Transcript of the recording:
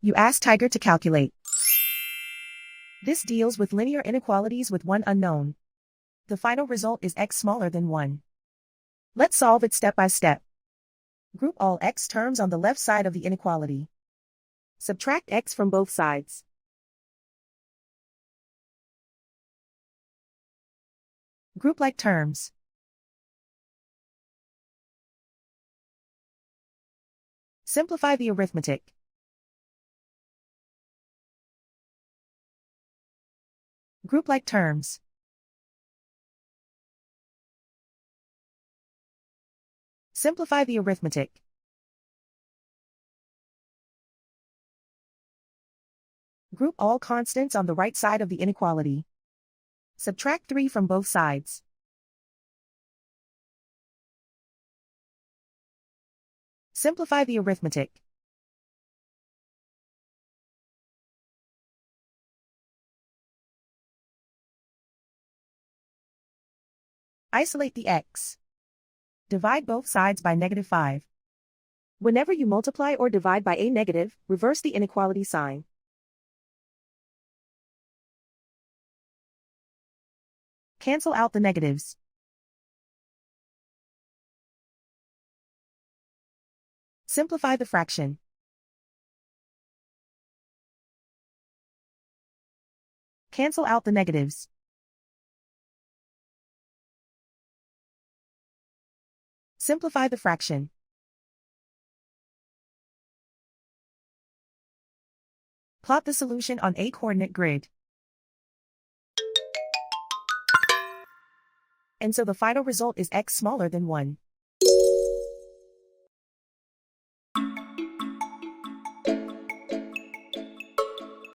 You ask Tiger to calculate. This deals with linear inequalities with one unknown. The final result is x smaller than 1. Let's solve it step by step. Group all x terms on the left side of the inequality. Subtract x from both sides. Group like terms. Simplify the arithmetic. Group like terms. Simplify the arithmetic. Group all constants on the right side of the inequality. Subtract 3 from both sides. Simplify the arithmetic. Isolate the x. Divide both sides by -5. Whenever you multiply or divide by a negative, reverse the inequality sign. Cancel out the negatives. Simplify the fraction. Cancel out the negatives. Simplify the fraction. Plot the solution on a coordinate grid. And so the final result is x smaller than 1.